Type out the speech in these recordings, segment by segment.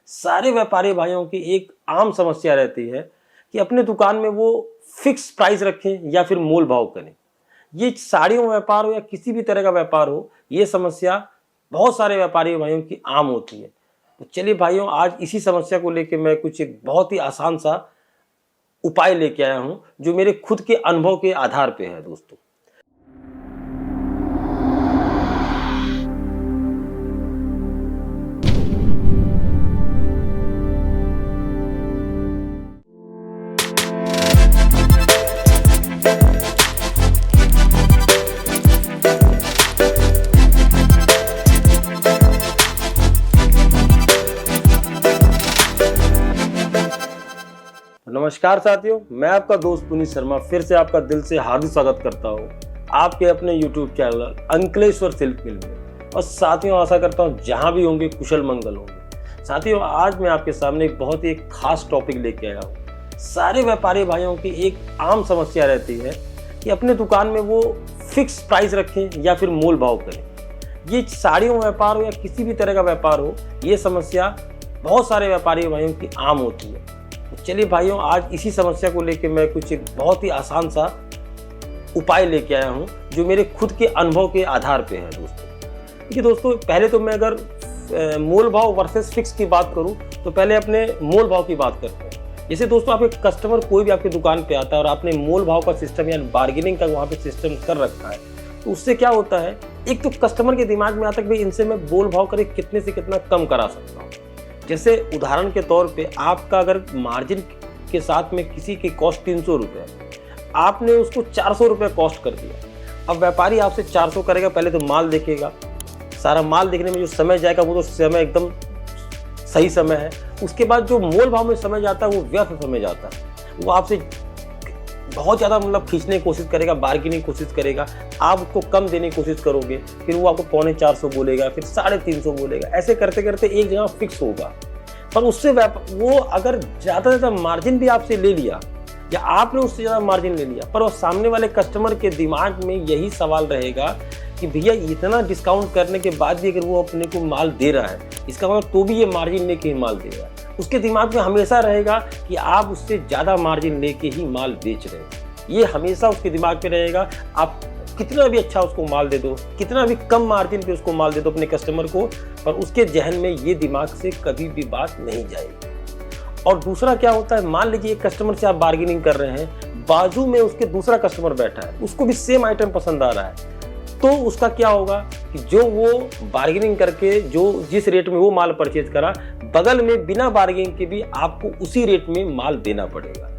सारे व्यापारी भाइयों की एक आम समस्या रहती है कि अपने दुकान में वो फिक्स प्राइस रखें या फिर मोल भाव करें। ये साड़ियों का व्यापार हो या किसी भी तरह का व्यापार हो, ये समस्या बहुत सारे व्यापारी भाइयों की आम होती है। तो चलिए भाइयों, आज इसी समस्या को लेकर मैं कुछ एक बहुत ही आसान सा उपाय लेके आया हूं, जो मेरे खुद के अनुभव के आधार पे है दोस्तों। नमस्कार साथियों, मैं आपका दोस्त पुनीत शर्मा फिर से आपका दिल से हार्दिक स्वागत करता हूँ आपके अपने YouTube चैनल अंकलेश्वर सिल्क मिल में। और साथियों, आशा करता हूँ जहाँ भी होंगे कुशल मंगल होंगे। साथियों, आज मैं आपके सामने एक बहुत ही खास टॉपिक लेके आया हूँ। सारे व्यापारी भाइयों की एक आम समस्या रहती है कि अपने दुकान में वो फिक्स प्राइस रखें या फिर मोल भाव करें। ये साड़ियों का व्यापार हो या किसी भी तरह का व्यापार हो, ये समस्या बहुत सारे व्यापारी भाइयों की आम होती है। तो चलिए भाइयों, आज इसी समस्या को लेकर मैं कुछ एक बहुत ही आसान सा उपाय लेके आया हूं, जो मेरे खुद के अनुभव के आधार पे है दोस्तों। देखिए दोस्तों, पहले तो मैं अगर मोल भाव वर्सेस फिक्स की बात करूं तो पहले अपने मोल भाव की बात करते हैं। जैसे दोस्तों, आपके कस्टमर कोई भी आपकी दुकान पे आता है और आपने मोल भाव का सिस्टम या बार्गेनिंग का वहाँ पे सिस्टम कर रखा है, तो उससे क्या होता है, एक तो कस्टमर के दिमाग में आता है कि भाई इनसे मैं मोल भाव करके कितने से कितना कम करा सकता हूँ। जैसे उदाहरण के तौर पे आपका अगर मार्जिन के साथ में किसी की कॉस्ट 300 रुपये, आपने उसको 400 रुपये कॉस्ट कर दिया। अब व्यापारी आपसे 400 करेगा, पहले तो माल देखेगा, सारा माल देखने में जो समय जाएगा वो तो समय एकदम सही समय है। उसके बाद जो मोल भाव में समय जाता है वो व्यर्थ समय जाता है। वो आपसे बहुत ज़्यादा खींचने की कोशिश करेगा, बार्गेनिंग की कोशिश करेगा, आप उसको कम देने की कोशिश करोगे, फिर वो आपको 350 बोलेगा, फिर 350 बोलेगा। ऐसे करते करते एक जगह फिक्स होगा। पर उससे वो अगर ज़्यादा से ज़्यादा मार्जिन भी आपसे ले लिया या आपने उससे ज़्यादा मार्जिन ले लिया, पर वो सामने वाले कस्टमर के दिमाग में यही सवाल रहेगा कि भैया इतना डिस्काउंट करने के बाद भी अगर वो अपने को माल दे रहा है, इसका मतलब तो भी ये मार्जिन लेके ही माल दे रहा है। उसके दिमाग में हमेशा रहेगा कि आप उससे ज़्यादा मार्जिन लेके ही माल बेच रहे हैं। ये हमेशा उसके दिमाग में रहेगा। आप कितना भी अच्छा उसको माल दे दो, कितना भी कम मार्जिन पे उसको माल दे दो अपने कस्टमर को, पर उसके जहन में ये दिमाग से कभी भी बात नहीं जाएगी। और दूसरा क्या होता है, मान लीजिए एक कस्टमर से आप बार्गेनिंग कर रहे हैं, बाजू में उसके दूसरा कस्टमर बैठा है, उसको भी सेम आइटम पसंद आ रहा है, तो उसका क्या होगा कि जो वो बार्गेनिंग करके जो जिस रेट में वो माल परचेज करा, बगल में बिना बार्गेनिंग के भी आपको उसी रेट में माल देना पड़ेगा।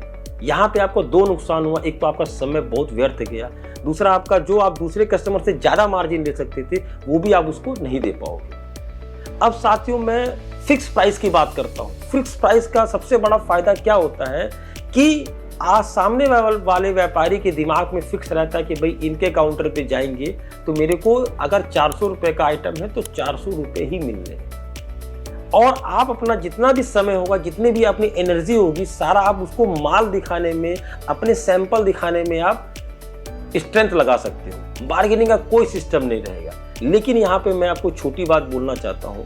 यहाँ पे आपको दो नुकसान हुआ। एक तो आपका समय बहुत व्यर्थ गया, दूसरा आपका जो आप दूसरे कस्टमर से ज़्यादा मार्जिन ले सकते थे वो भी आप उसको नहीं दे पाओगे। अब साथियों, मैं फिक्स प्राइस की बात करता हूँ। फिक्स प्राइस का सबसे बड़ा फायदा क्या होता है कि आज सामने वाले व्यापारी के दिमाग में फिक्स रहता है कि भाई इनके काउंटर पे जाएंगे तो मेरे को अगर 400 रुपये का आइटम है तो 400 रुपये ही मिलने हैं। और आप अपना जितना भी समय होगा, जितनी भी अपनी एनर्जी होगी, सारा आप उसको माल दिखाने में, अपने सैंपल दिखाने में आप स्ट्रेंथ लगा सकते हो। बार्गेनिंग का कोई सिस्टम नहीं रहेगा। लेकिन यहाँ पे मैं आपको छोटी बात बोलना चाहता हूँ।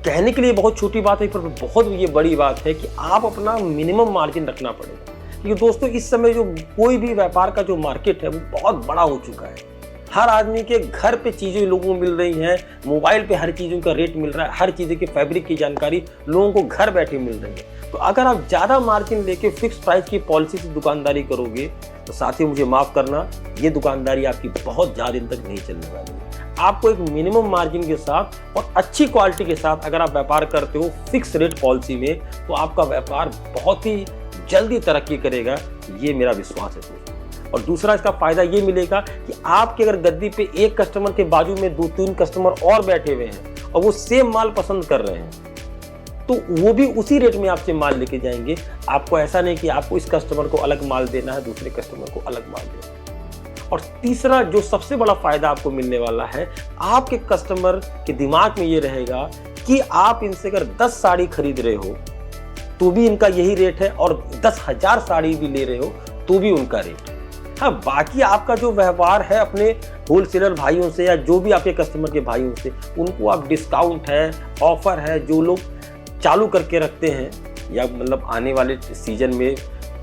कहने के लिए बहुत छोटी बात है, पर बहुत ये बड़ी बात है कि आप अपना मिनिमम मार्जिन रखना पड़ेगा। क्योंकि दोस्तों, इस समय जो कोई भी व्यापार का जो मार्केट है वो बहुत बड़ा हो चुका है। हर आदमी के घर पे चीज़ें लोगों को मिल रही हैं, मोबाइल पे हर चीज़ों का रेट मिल रहा है, हर चीज़ के फैब्रिक की जानकारी लोगों को घर बैठे मिल रही है। तो अगर आप ज़्यादा मार्जिन लेके फिक्स प्राइस की पॉलिसी से दुकानदारी करोगे तो साथियों, मुझे माफ़ करना, ये दुकानदारी आपकी बहुत ज़्यादा दिन तक नहीं चलने वाली है। आपको एक मिनिमम मार्जिन के साथ और अच्छी क्वालिटी के साथ अगर आप व्यापार करते हो फिक्स रेट पॉलिसी में, तो आपका व्यापार बहुत ही जल्दी तरक्की करेगा, ये मेरा विश्वास है दोस्तों। और दूसरा इसका फायदा ये मिलेगा कि आपके अगर गद्दी पे एक कस्टमर के बाजू में 2-3 कस्टमर और बैठे हुए हैं और वो सेम माल पसंद कर रहे हैं, तो वो भी उसी रेट में आपसे माल लेके जाएंगे। आपको ऐसा नहीं कि आपको इस कस्टमर को अलग माल देना है, दूसरे कस्टमर को अलग माल देना है। और तीसरा जो सबसे बड़ा फायदा आपको मिलने वाला है, आपके कस्टमर के दिमाग में ये रहेगा कि आप इनसे अगर 10 साड़ी खरीद रहे हो तो भी इनका यही रेट है, और 10,000 साड़ी भी ले रहे हो तो भी उनका रेट है। हाँ, बाकी आपका जो व्यवहार है अपने होलसेलर भाइयों से या जो भी आपके कस्टमर के भाइयों से, उनको आप डिस्काउंट है, ऑफर है, जो लोग चालू करके रखते हैं या मतलब आने वाले सीजन में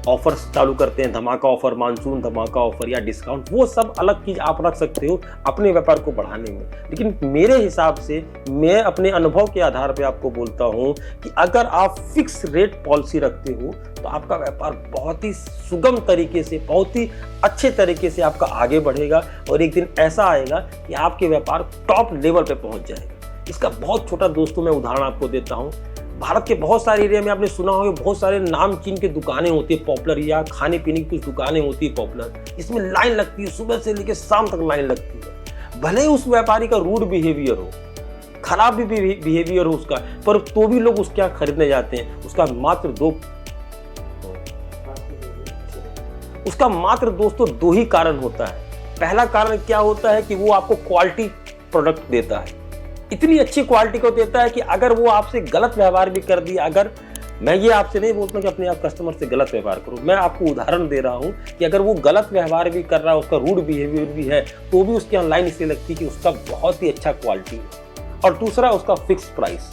ऑफर्स चालू करते हैं, धमाका ऑफर, मानसून धमाका ऑफर या डिस्काउंट, वो सब अलग चीज़ आप रख सकते हो अपने व्यापार को बढ़ाने में। लेकिन मेरे हिसाब से मैं अपने अनुभव के आधार पे आपको बोलता हूँ कि अगर आप फिक्स रेट पॉलिसी रखते हो तो आपका व्यापार बहुत ही सुगम तरीके से, बहुत ही अच्छे तरीके से आपका आगे बढ़ेगा और एक दिन ऐसा आएगा कि आपके व्यापार टॉप लेवल पे पहुंच जाएगा। इसका बहुत छोटा दोस्तों मैं उदाहरण आपको देता हूं। भारत के बहुत सारे एरिया में आपने सुना होगा बहुत सारे नामचीन की दुकानें होती है पॉपुलर, या खाने पीने की कुछ दुकानें होती है पॉपुलर, इसमें लाइन लगती है, सुबह से लेकर शाम तक लाइन लगती है। भले ही उस व्यापारी का रूड बिहेवियर हो, खराब भी बिहेवियर हो उसका, पर तो भी लोग उसके यहाँ खरीदने जाते हैं। उसका मात्र दोस्तों दो ही कारण होता है। पहला कारण क्या होता है कि वो आपको क्वालिटी प्रोडक्ट देता है, इतनी अच्छी क्वालिटी को देता है कि अगर वो आपसे गलत व्यवहार भी कर दिया, अगर मैं ये आपसे नहीं बोलता कि अपने आप कस्टमर से गलत व्यवहार करो, मैं आपको उदाहरण दे रहा हूँ कि अगर वो गलत व्यवहार भी कर रहा है, उसका रूड बिहेवियर भी है, तो भी उसकी ऑनलाइन इसलिए लगती है कि उसका बहुत ही अच्छा क्वालिटी है। और दूसरा उसका फिक्स प्राइस।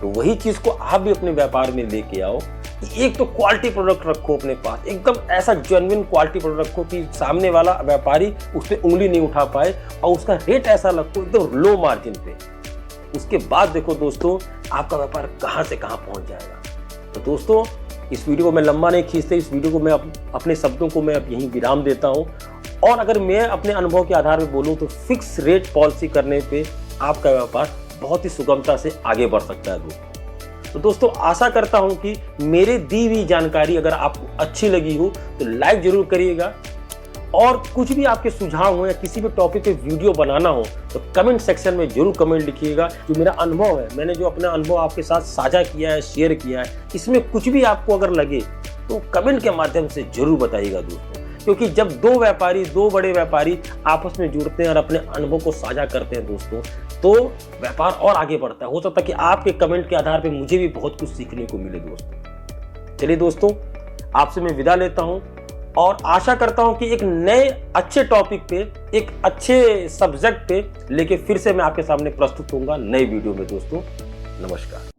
तो वही चीज को आप भी अपने व्यापार में लेके आओ। एक तो क्वालिटी प्रोडक्ट रखो अपने पास, एकदम ऐसा जेन्युइन क्वालिटी प्रोडक्ट रखो कि सामने वाला व्यापारी उस पर उंगली नहीं उठा पाए, और उसका रेट ऐसा रखो एकदम लो मार्जिन पे। उसके बाद देखो दोस्तों आपका व्यापार कहां से कहां पहुंच जाएगा। तो दोस्तों इस वीडियो को मैं लंबा नहीं खींचते, इस वीडियो को मैं अपने शब्दों को मैं अब यहीं विराम देता हूं। और अगर मैं अपने अनुभव के आधार पर बोलूं तो फिक्स रेट पॉलिसी करने पे आपका व्यापार बहुत ही सुगमता से आगे बढ़ सकता है दोस्तों। तो दोस्तों आशा करता हूं कि मेरे दी हुई जानकारी अगर आपको अच्छी लगी हो तो लाइक जरूर करिएगा, और कुछ भी आपके सुझाव हो या किसी भी टॉपिक पे वीडियो बनाना हो तो कमेंट सेक्शन में जरूर कमेंट लिखिएगा। जो मेरा अनुभव है, मैंने जो अपना अनुभव आपके साथ साझा किया है, शेयर किया है, इसमें कुछ भी आपको अगर लगे तो कमेंट के माध्यम से जरूर बताइएगा दोस्तों। क्योंकि जब दो बड़े व्यापारी आपस में जुड़ते हैं और अपने अनुभव को साझा करते हैं दोस्तों, तो व्यापार और आगे बढ़ता है। हो सकता है कि आपके कमेंट के आधार पे मुझे भी बहुत कुछ सीखने को मिले दोस्तों। चलिए दोस्तों, आपसे मैं विदा लेता हूं और आशा करता हूं कि एक नए अच्छे टॉपिक पे, एक अच्छे सब्जेक्ट पे लेके फिर से मैं आपके सामने प्रस्तुत होऊंगा नए वीडियो में दोस्तों। नमस्कार।